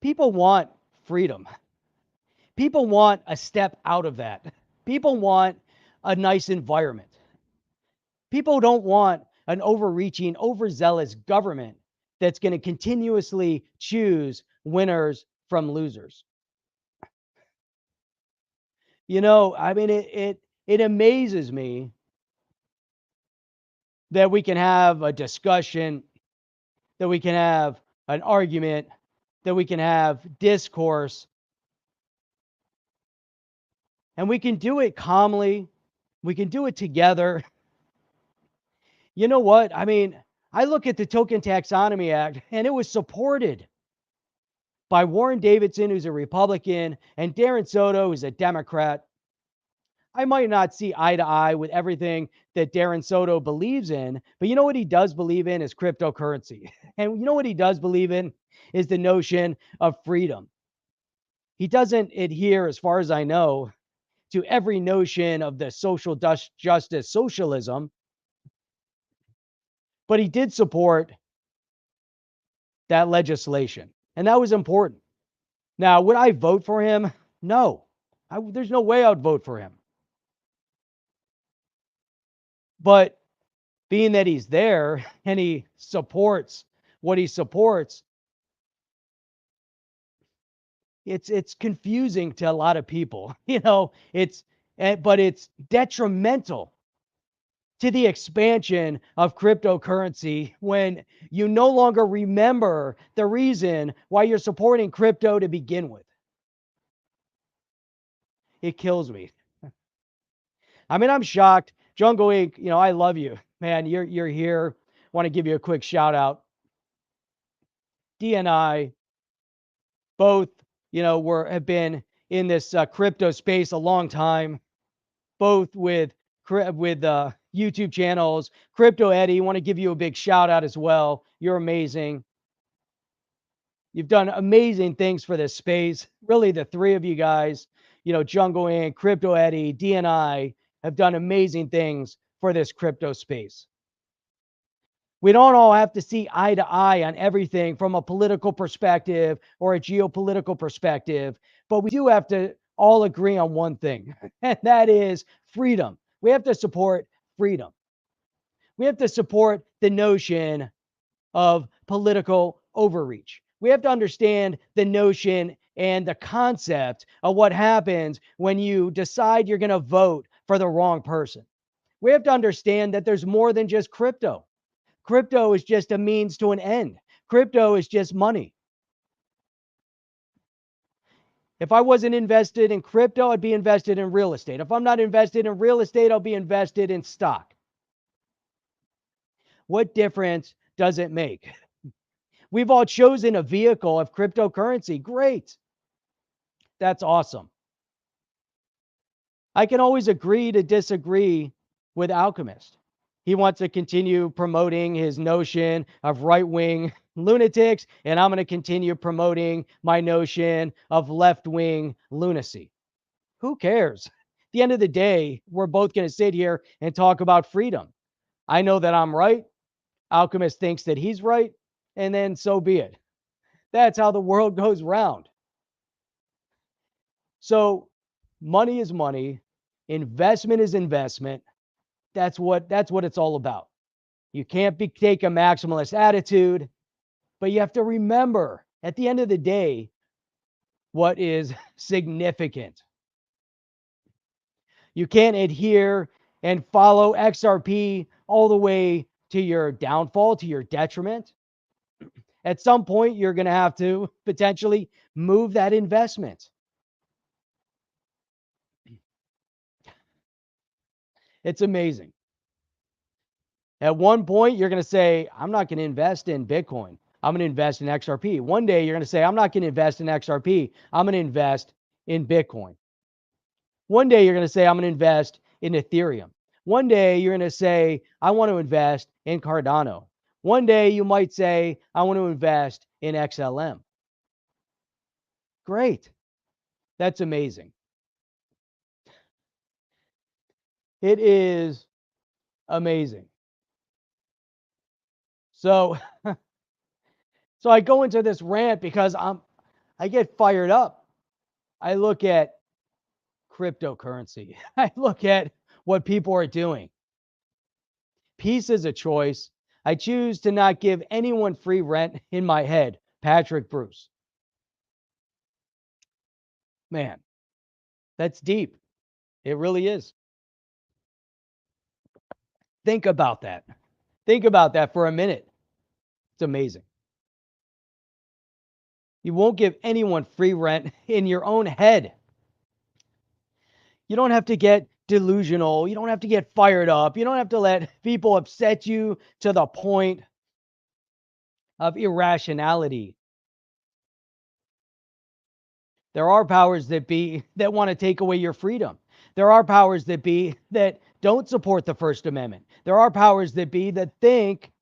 People want freedom. People want a step out of that. People want a nice environment. People don't want an overreaching, overzealous government that's going to continuously choose winners from losers. I mean, it amazes me that we can have a discussion, that we can have an argument, that we can have discourse, and we can do it calmly. We can do it together. You know what? I mean, I look at the Token Taxonomy Act, and it was supported by Warren Davidson, who's a Republican, and Darren Soto, who's a Democrat. I might not see eye to eye with everything that Darren Soto believes in, but you know what he does believe in is cryptocurrency. And you know what he does believe in is the notion of freedom. He doesn't adhere, as far as I know, to every notion of the social justice socialism, but he did support that legislation. And that was important. Now, would I vote for him? No. There's no way I would vote for him. But being that he's there and he supports what he supports, it's confusing to a lot of people. But it's detrimental to the expansion of cryptocurrency when you no longer remember the reason why you're supporting crypto to begin with. It kills me. I mean, I'm shocked. Jungle Inc., I love you, man. You're here. Want to give you a quick shout out. D and I both, have been in this crypto space a long time, both with YouTube channels. Crypto Eddie, want to give you a big shout out as well. You're amazing. You've done amazing things for this space. Really, the three of you guys, Jungle Inc., Crypto Eddie, DNI, have done amazing things for this crypto space. We don't all have to see eye to eye on everything from a political perspective or a geopolitical perspective, but we do have to all agree on one thing, and that is freedom. We have to support freedom. We have to support the notion of political overreach. We have to understand the notion and the concept of what happens when you decide you're going to vote for the wrong person. We have to understand that there's more than just crypto. Crypto is just a means to an end. Crypto is just money. If I wasn't invested in crypto, I'd be invested in real estate. If I'm not invested in real estate, I'll be invested in stock. What difference does it make? We've all chosen a vehicle of cryptocurrency. Great. That's awesome. I can always agree to disagree with Alchemist. He wants to continue promoting his notion of right-wing lunatics, and I'm going to continue promoting my notion of left-wing lunacy. Who cares? the end of the day, we're both going to sit here and talk about freedom. I know that I'm right. Alchemist thinks that he's right. And then so be it. That's how the world goes round. So money is money. Investment is investment. That's what it's all about. You can't take a maximalist attitude, but you have to remember at the end of the day what is significant. You can't adhere and follow XRP all the way to your downfall, to your detriment. At some point, you're going to have to potentially move that investment. It's amazing. At one point, you're going to say, I'm not going to invest in Bitcoin. I'm going to invest in XRP. One day, you're going to say, I'm not going to invest in XRP. I'm going to invest in Bitcoin. One day, you're going to say, I'm going to invest in Ethereum. One day, you're going to say, I want to invest in Cardano. One day, you might say, I want to invest in XLM. Great. That's amazing. It is amazing. So, so I go into this rant because I get fired up. I look at cryptocurrency. I look at what people are doing. Peace is a choice. I choose to not give anyone free rent in my head. Patrick Bruce. Man, that's deep. It really is. Think about that. Think about that for a minute. It's amazing. You won't give anyone free rent in your own head. You don't have to get delusional. You don't have to get fired up. You don't have to let people upset you to the point of irrationality. There are powers that be that want to take away your freedom. There are powers that be that don't support the First Amendment. There are powers that be that think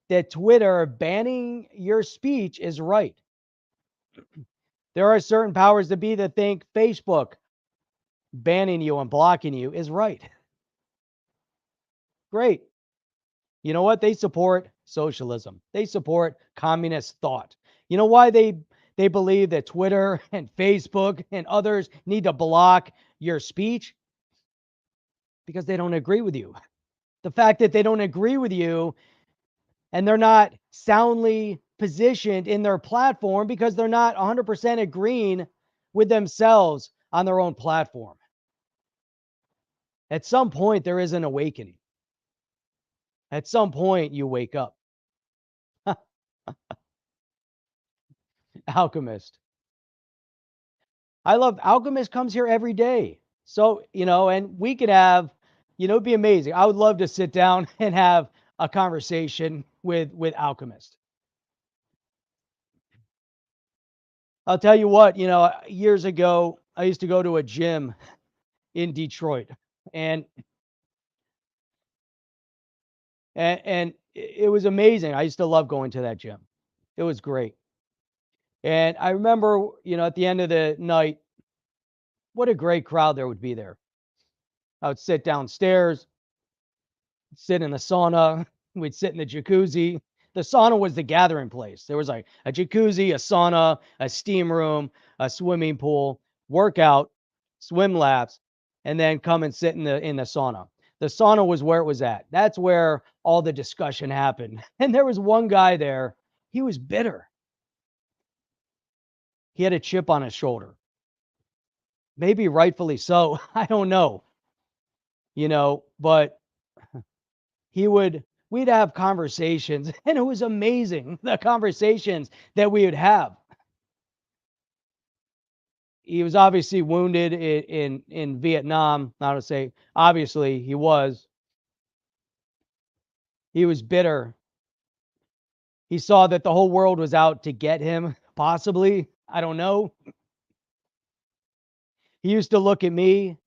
that Twitter banning your speech is right. There are certain powers that be that think Facebook banning you and blocking you is right. Great. You know what? They support socialism. They support communist thought. You know why they believe that Twitter and Facebook and others need to block your speech? Because they don't agree with you. The fact that they don't agree with you and they're not soundly positioned in their platform because they're not 100% agreeing with themselves on their own platform. At some point, there is an awakening. At some point, you wake up. Alchemist. I love Alchemist comes here every day. So, and we could have, it'd be amazing. I would love to sit down and have a conversation with Alchemist. I'll tell you what, years ago, I used to go to a gym in Detroit and it was amazing. I used to love going to that gym. It was great. And I remember, at the end of the night, what a great crowd there would be there. I would sit downstairs, sit in the sauna. We'd sit in the jacuzzi. The sauna was the gathering place. There was like a jacuzzi, a sauna, a steam room, a swimming pool, workout, swim laps, and then come and sit in the sauna. The sauna was where it was at. That's where all the discussion happened. And there was one guy there. He was bitter. He had a chip on his shoulder. Maybe rightfully so. I don't know. But we'd have conversations and it was amazing, the conversations that we would have. He was obviously wounded in Vietnam. I would say, obviously he was. He was bitter. He saw that the whole world was out to get him, possibly. I don't know. He used to look at me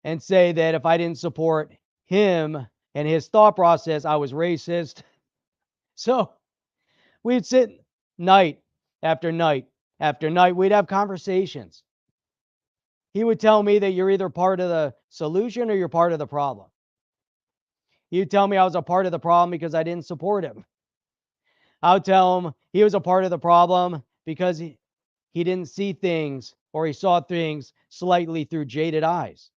and say that if I didn't support him and his thought process, I was racist. So we'd sit night after night after night. We'd have conversations. He would tell me that you're either part of the solution or you're part of the problem. He'd tell me I was a part of the problem because I didn't support him. I would tell him he was a part of the problem because he didn't see things, or he saw things slightly through jaded eyes.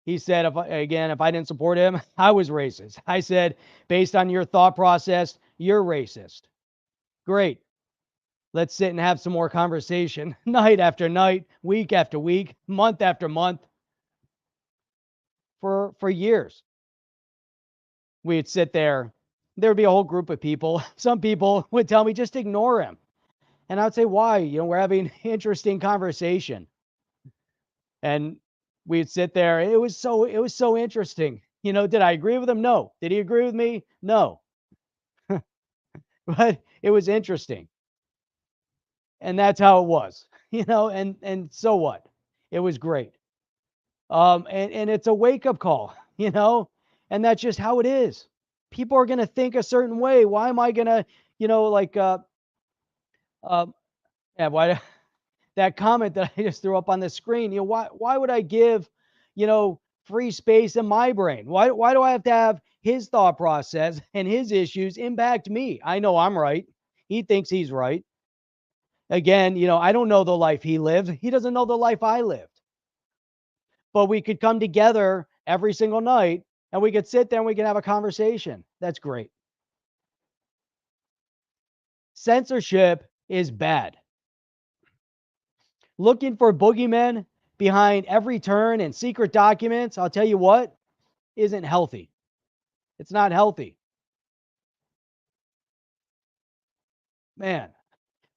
He said, if I didn't support him, I was racist. I said, based on your thought process, you're racist. Great. Let's sit and have some more conversation night after night, week after week, month after month, for years. We'd sit there. There would be a whole group of people. Some people would tell me, just ignore him. And I would say, why? We're having an interesting conversation. And we'd sit there. It was so interesting. Did I agree with him? No. Did he agree with me? No. But it was interesting. And that's how it was. And so what? It was great. And it's a wake-up call, and that's just how it is. People are going to think a certain way. Why am I going to, like, yeah, why that comment that I just threw up on the screen, why would I give, free space in my brain? Why do I have to have his thought process and his issues impact me? I know I'm right. He thinks he's right. Again, I don't know the life he lived. He doesn't know the life I lived. But we could come together every single night and we could sit there and we can have a conversation. That's great. Censorship is bad. Looking for boogeymen behind every turn and secret documents, I'll tell you what, isn't healthy. It's not healthy. Man,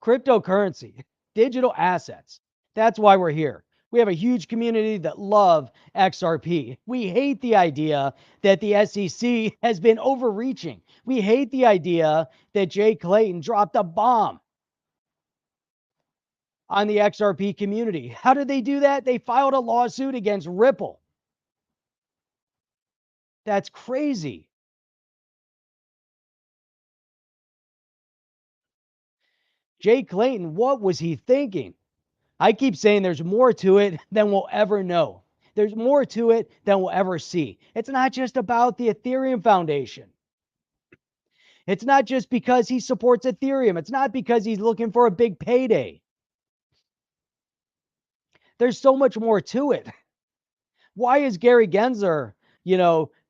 cryptocurrency, digital assets. That's why we're here. We have a huge community that love XRP. We hate the idea that the SEC has been overreaching. We hate the idea that Jay Clayton dropped a bomb on the XRP community. How did they do that? They filed a lawsuit against Ripple. That's crazy. Jay Clayton, what was he thinking? I keep saying there's more to it than we'll ever know. There's more to it than we'll ever see. It's not just about the Ethereum Foundation. It's not just because he supports Ethereum. It's not because he's looking for a big payday. There's so much more to it. Why is Gary Gensler,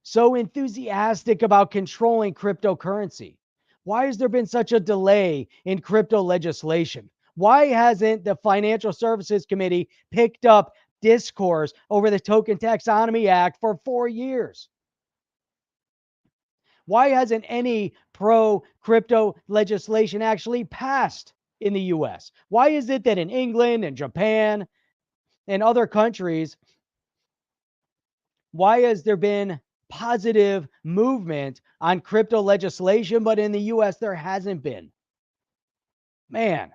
so enthusiastic about controlling cryptocurrency? Why has there been such a delay in crypto legislation? Why hasn't the Financial Services Committee picked up discourse over the Token Taxonomy Act for 4 years? Why hasn't any pro-crypto legislation actually passed in the US? Why is it that in England and Japan and other countries, why has there been positive movement on crypto legislation, but in the US there hasn't been? Man,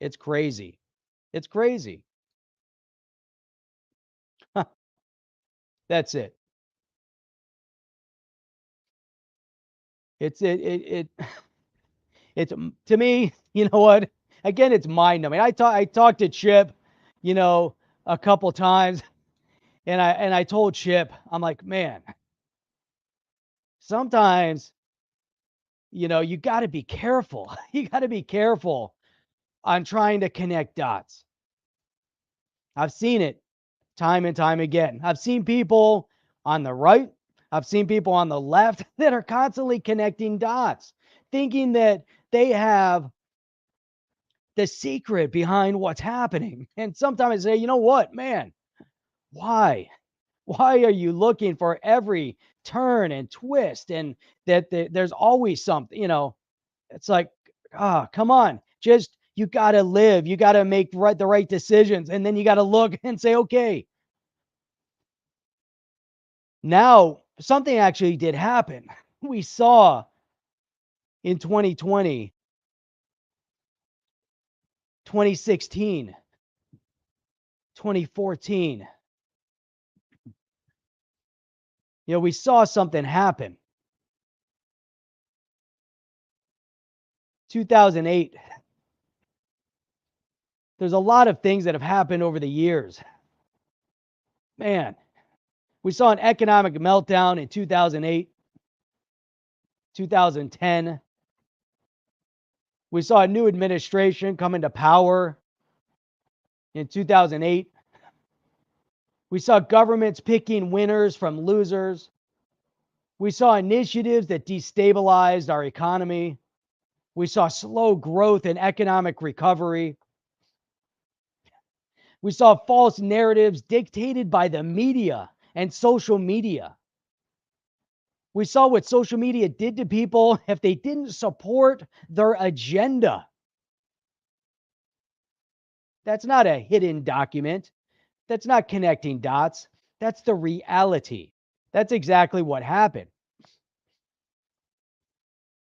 it's crazy. It's crazy. That's it. It's to me, you know what? Again, it's mind numbing. I talked to Chip, a couple times, and I told Chip, I'm like, man, sometimes, you got to be careful. You got to be careful on trying to connect dots. I've seen it time and time again. I've seen people on the right, I've seen people on the left that are constantly connecting dots, thinking that they have the secret behind what's happening. And sometimes I say, you know what, man, why? Why are you looking for every turn and twist and that there's always something, it's like, come on, just, you got to live, you got to make the right decisions. And then you got to look and say, okay, now something actually did happen. We saw in 2020, 2016, 2014, we saw something happen. 2008, There's a lot of things that have happened over the years. Man, we saw an economic meltdown in 2008, 2010. We saw a new administration come into power in 2008. We saw governments picking winners from losers. We saw initiatives that destabilized our economy. We saw slow growth and economic recovery. We saw false narratives dictated by the media and social media. We saw what social media did to people if they didn't support their agenda. That's not a hidden document. That's not connecting dots. That's the reality. That's exactly what happened.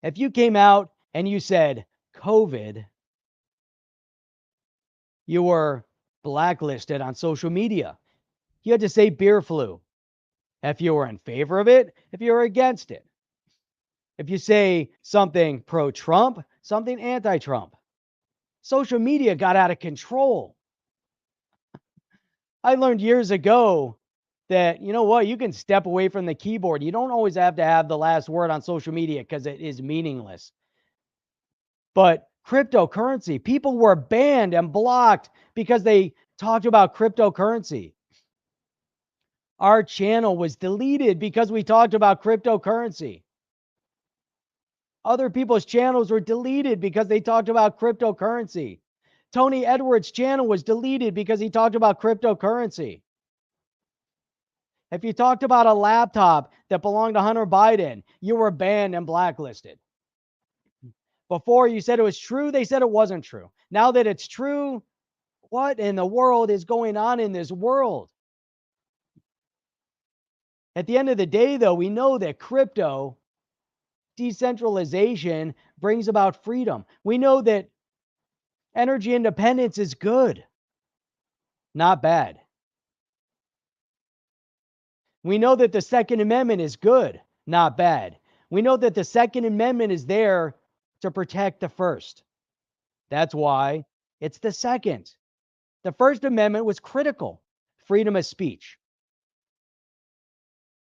If you came out and you said COVID, you were blacklisted on social media. You had to say beer flu if you were in favor of it, if you were against it. If you say something pro-Trump, something anti-Trump. Social media got out of control. I learned years ago that, you know what, you can step away from the keyboard. You don't always have to have the last word on social media because it is meaningless. But cryptocurrency, people were banned and blocked because they talked about cryptocurrency. Our channel was deleted because we talked about cryptocurrency. Other people's channels were deleted because they talked about cryptocurrency. Tony Edwards' channel was deleted because he talked about cryptocurrency. If you talked about a laptop that belonged to Hunter Biden, you were banned and blacklisted. Before you said it was true, they said it wasn't true. Now that it's true, what in the world is going on in this world? At the end of the day, though, we know that crypto decentralization brings about freedom. We know that energy independence is good, not bad. We know that the Second Amendment is good, not bad. We know that the Second Amendment is there to protect the First. That's why it's the Second. The First Amendment was critical. Freedom of speech.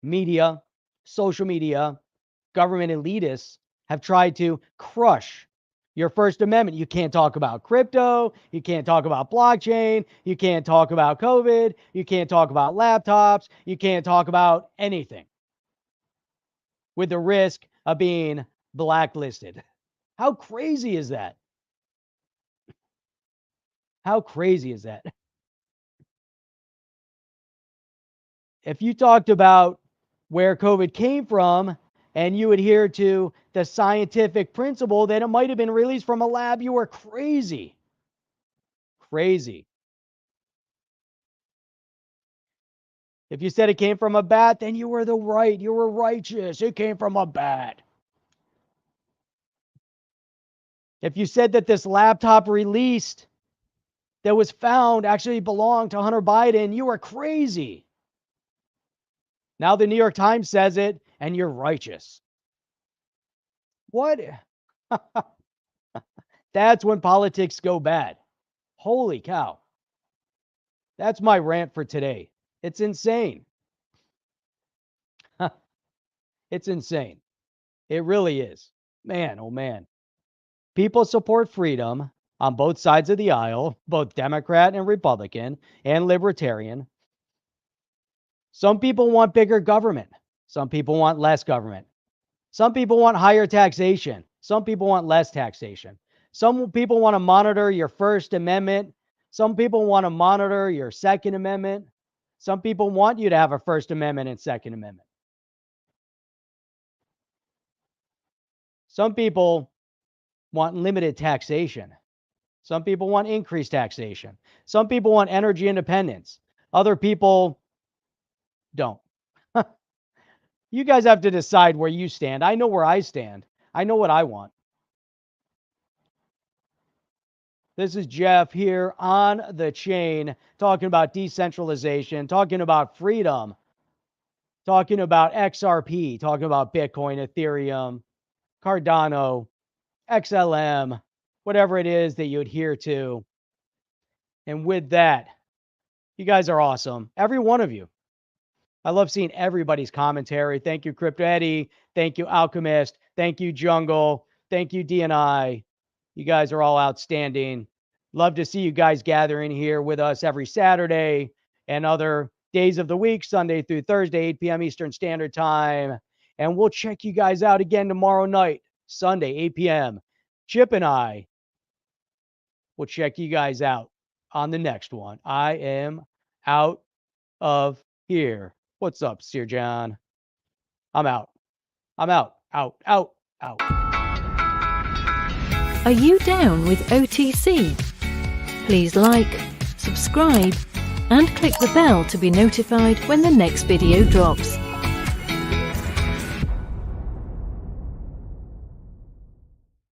Media, social media, government elitists have tried to crush your First Amendment. You can't talk about crypto. You can't talk about blockchain. You can't talk about COVID. You can't talk about laptops. You can't talk about anything with the risk of being blacklisted. How crazy is that? How crazy is that? If you talked about where COVID came from and you adhere to the scientific principle that it might have been released from a lab, you were crazy. Crazy. If you said it came from a bat, then you were you were righteous. It came from a bat. If you said that this laptop released that was found actually belonged to Hunter Biden, you were crazy. Now the New York Times says it, and you're righteous. What? That's when politics go bad. Holy cow. That's my rant for today. It's insane. It's insane. It really is. Man, oh man. People support freedom on both sides of the aisle, both Democrat and Republican and Libertarian. Some people want bigger government. Some people want less government. Some people want higher taxation. Some people want less taxation. Some people want to monitor your First Amendment. Some people want to monitor your Second Amendment. Some people want you to have a First Amendment and Second Amendment. Some people want limited taxation. Some people want increased taxation. Some people want energy independence. Other people don't. You guys have to decide where you stand. I know where I stand. I know what I want. This is Jeff here on the chain, talking about decentralization, talking about freedom, talking about XRP, talking about Bitcoin, Ethereum, Cardano, XLM, whatever it is that you adhere to. And with that, you guys are awesome. Every one of you. I love seeing everybody's commentary. Thank you, Crypto Eddie. Thank you, Alchemist. Thank you, Jungle. Thank you, DNI. You guys are all outstanding. Love to see you guys gathering here with us every Saturday and other days of the week, Sunday through Thursday, 8 p.m. Eastern Standard Time. And we'll check you guys out again tomorrow night, Sunday, 8 p.m. Chip and I will check you guys out on the next one. I am out of here. What's up, Sir John? I'm out. I'm out. Out. Are you down with OTC? Please like, subscribe, and click the bell to be notified when the next video drops.